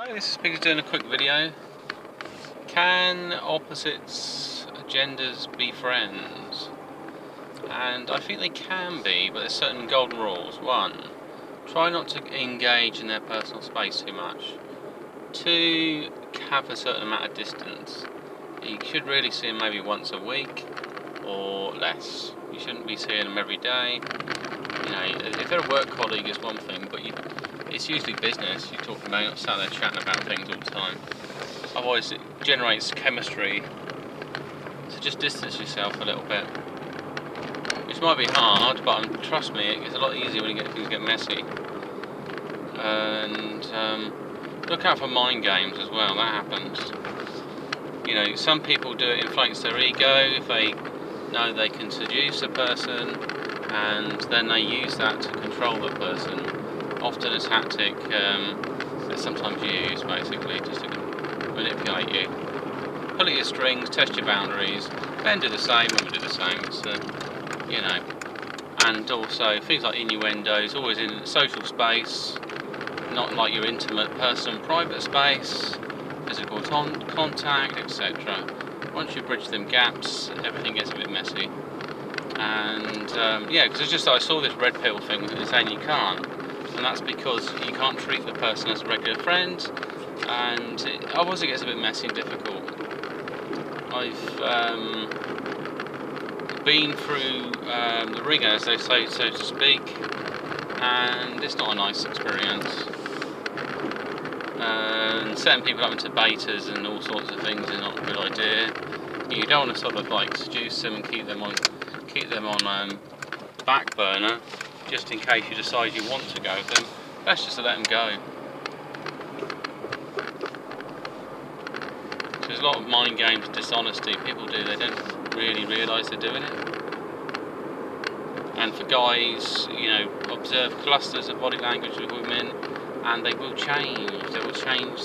Hi, this is Peter doing a quick video. Can opposites genders be friends? And I think they can be, but there's certain golden rules. 1. Try not to engage in their personal space too much. 2. Have a certain amount of distance. You should really see them maybe once a week or less. You shouldn't be seeing them every day. You know, if they're a work colleague, it's one thing, but it's usually business you're talking about. You're not sat there chatting about things all the time. Otherwise, it generates chemistry. So just distance yourself a little bit, which might be hard, but trust me, it's a lot easier when things get messy. And look out for mind games as well. That happens. You know, some people do it, inflates their ego if they know they can seduce a person, and then they use that to control the person. Often a tactic that's sometimes used, basically, just to manipulate you. Pull at your strings, test your boundaries. Men do the same, women do the same. So, you know. And also things like innuendos, always in social space, not like your intimate, personal, private space, physical contact, etc. Once you bridge them gaps, everything gets a bit messy. And yeah, because I saw this red pill thing saying you can't, and that's because you can't treat the person as a regular friend, and obviously it gets a bit messy and difficult. I've been through the ringer, as they say, so to speak, and it's not a nice experience. And setting people up into betas and all sorts of things is not a good idea. You don't want to sort of like seduce them and keep them on back burner, just in case you decide you want to go with them. Best just to let them go. So there's a lot of mind games and dishonesty people do. They don't really realise they're doing it. And for guys, you know, observe clusters of body language with women, and they will change. They will change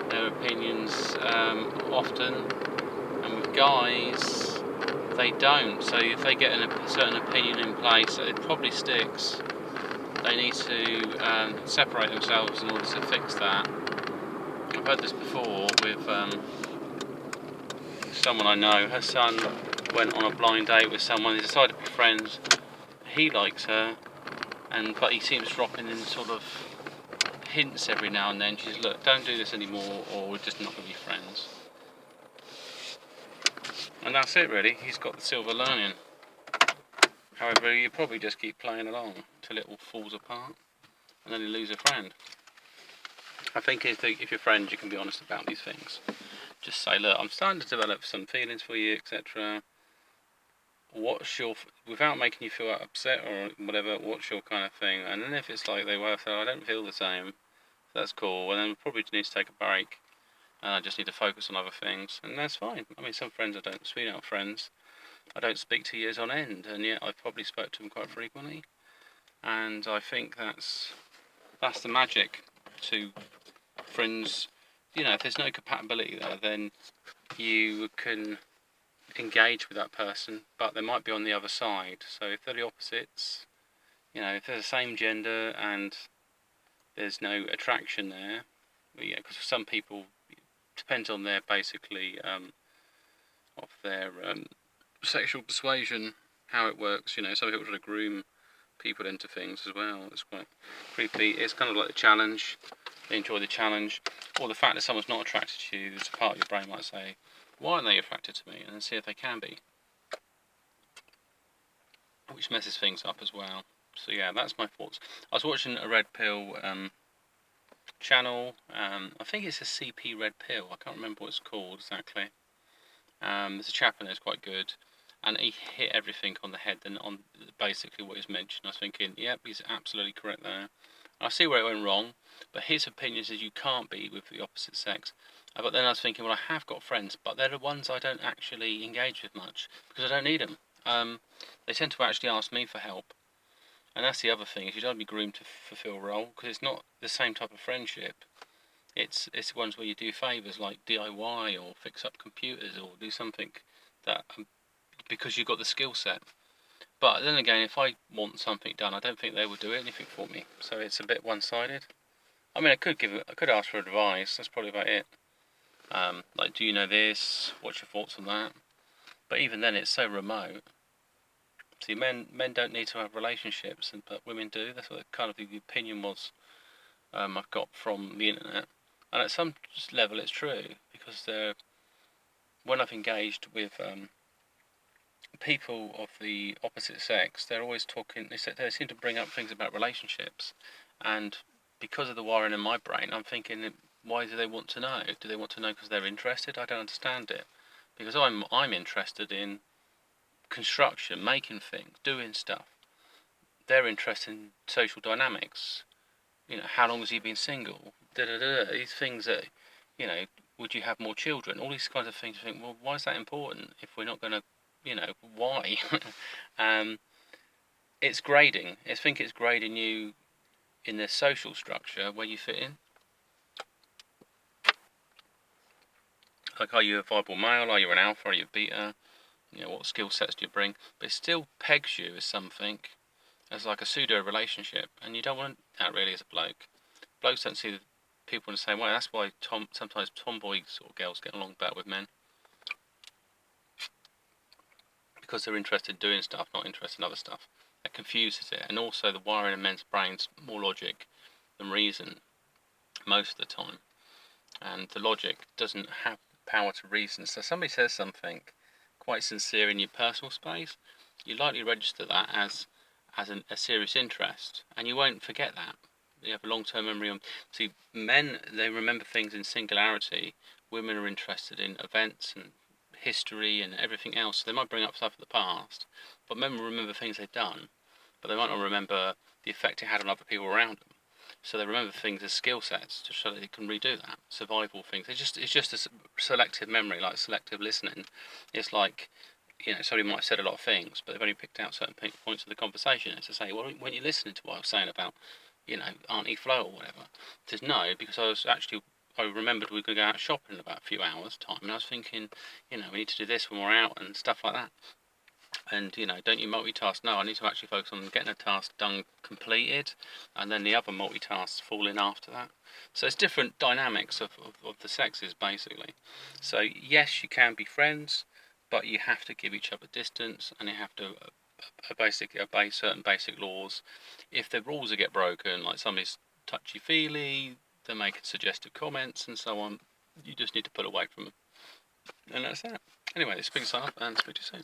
their opinions often. And with guys, they don't. So if they get a certain opinion in place, it probably sticks. They need to separate themselves in order to fix that. I've heard this before with someone I know. Her son went on a blind date with someone. They decided to be friends. He likes her, but he seems dropping in sort of hints every now and then. She's, look, don't do this anymore, or we're just not going to be friends. And that's it, really. He's got the silver lining. However, you probably just keep playing along until it all falls apart, and then you lose a friend. I think if you're friends, you can be honest about these things. Just say, look, I'm starting to develop some feelings for you, etc. Without making you feel upset or whatever, what's your kind of thing? And then if it's like they were, so I don't feel the same, that's cool. And then we probably need to take a break, and I just need to focus on other things, and that's fine. I mean, some friends I don't, sweetheart friends, I don't speak to years on end, and yet I've probably spoke to them quite frequently. And I think that's the magic to friends. You know, if there's no compatibility there, then you can engage with that person, but they might be on the other side. So if they're the opposites, you know, if they're the same gender and there's no attraction there, yeah, because some people, it depends on their basically of their sexual persuasion, how it works. You know, some people try to groom people into things as well. It's quite creepy. It's kind of like a challenge. They enjoy the challenge, or the fact that someone's not attracted to you. There's a part of your brain might say, why aren't they attracted to me? And then see if they can be, which messes things up as well. So yeah, that's my thoughts. I was watching a Red Pill channel. I think it's a CP Red Pill. I can't remember what it's called exactly. There's a chap in there who's quite good, and he hit everything on the head and on basically what he's mentioned. I was thinking, yep, he's absolutely correct there. I see where it went wrong, but his opinion is you can't be with the opposite sex. But then I was thinking, well, I have got friends, but they're the ones I don't actually engage with much, because I don't need them. They tend to actually ask me for help. And that's the other thing, is you don't want to be groomed to fulfill a role, because it's not the same type of friendship. It's ones where you do favours, like DIY, or fix up computers, or do something that, because you've got the skill set. But then again, if I want something done, I don't think they will do anything for me. So it's a bit one-sided. I mean, I could ask for advice. That's probably about it. Like, do you know this? What's your thoughts on that? But even then, it's so remote. See, men don't need to have relationships, but women do. That's what kind of the opinion was I've got from the internet. And at some level, it's true because when I've engaged with people of the opposite sex, they're always talking. They seem to bring up things about relationships, and because of the wiring in my brain, I'm thinking, why do they want to know? Do they want to know because they're interested? I don't understand it, because I'm interested in construction, making things, doing stuff. They're interested in social dynamics. How long has he been single? Da da da. These things that, you know, would you have more children? All these kinds of things. You think, well, why is that important if we're not going to, why? um, it's grading. I think it's grading you in the social structure where you fit in. Like, are you a viable male? Are you an alpha? Are you a beta? What skill sets do you bring? But it still pegs you as something, as like a pseudo relationship, and you don't want that really as a bloke. Blokes don't see people in the same way. That's why sometimes tomboys or girls get along better with men, because they're interested in doing stuff, not interested in other stuff. That confuses it, and also the wiring in men's brains more logic than reason most of the time, and the logic doesn't have the power to reason. So somebody says something quite sincere in your personal space, you likely register that as a serious interest, and you won't forget that. You have a long-term memory on. See, men, they remember things in singularity. Women are interested in events and history and everything else. So they might bring up stuff of the past, but men will remember things they've done, but they might not remember the effect it had on other people around them. So they remember things as skill sets to show that they can redo that. Survival things. It's just a selective memory, like selective listening. It's like, somebody might have said a lot of things, but they've only picked out certain points of the conversation. It's to say, well, weren't you listening to what I was saying about, Auntie Flo or whatever? It says, no, because I remembered we were going to go out shopping in about a few hours' time, and I was thinking, we need to do this when we're out and stuff like that. And, don't you multitask? No, I need to actually focus on getting a task done, completed, and then the other multitasks fall in after that. So it's different dynamics of the sexes, basically. So, yes, you can be friends, but you have to give each other distance, and you have to basically obey certain basic laws. If the rules get broken, like somebody's touchy-feely, they're making suggestive comments, and so on, you just need to pull away from them. And that's that. Anyway, this has been Sign Off, and speak to you soon.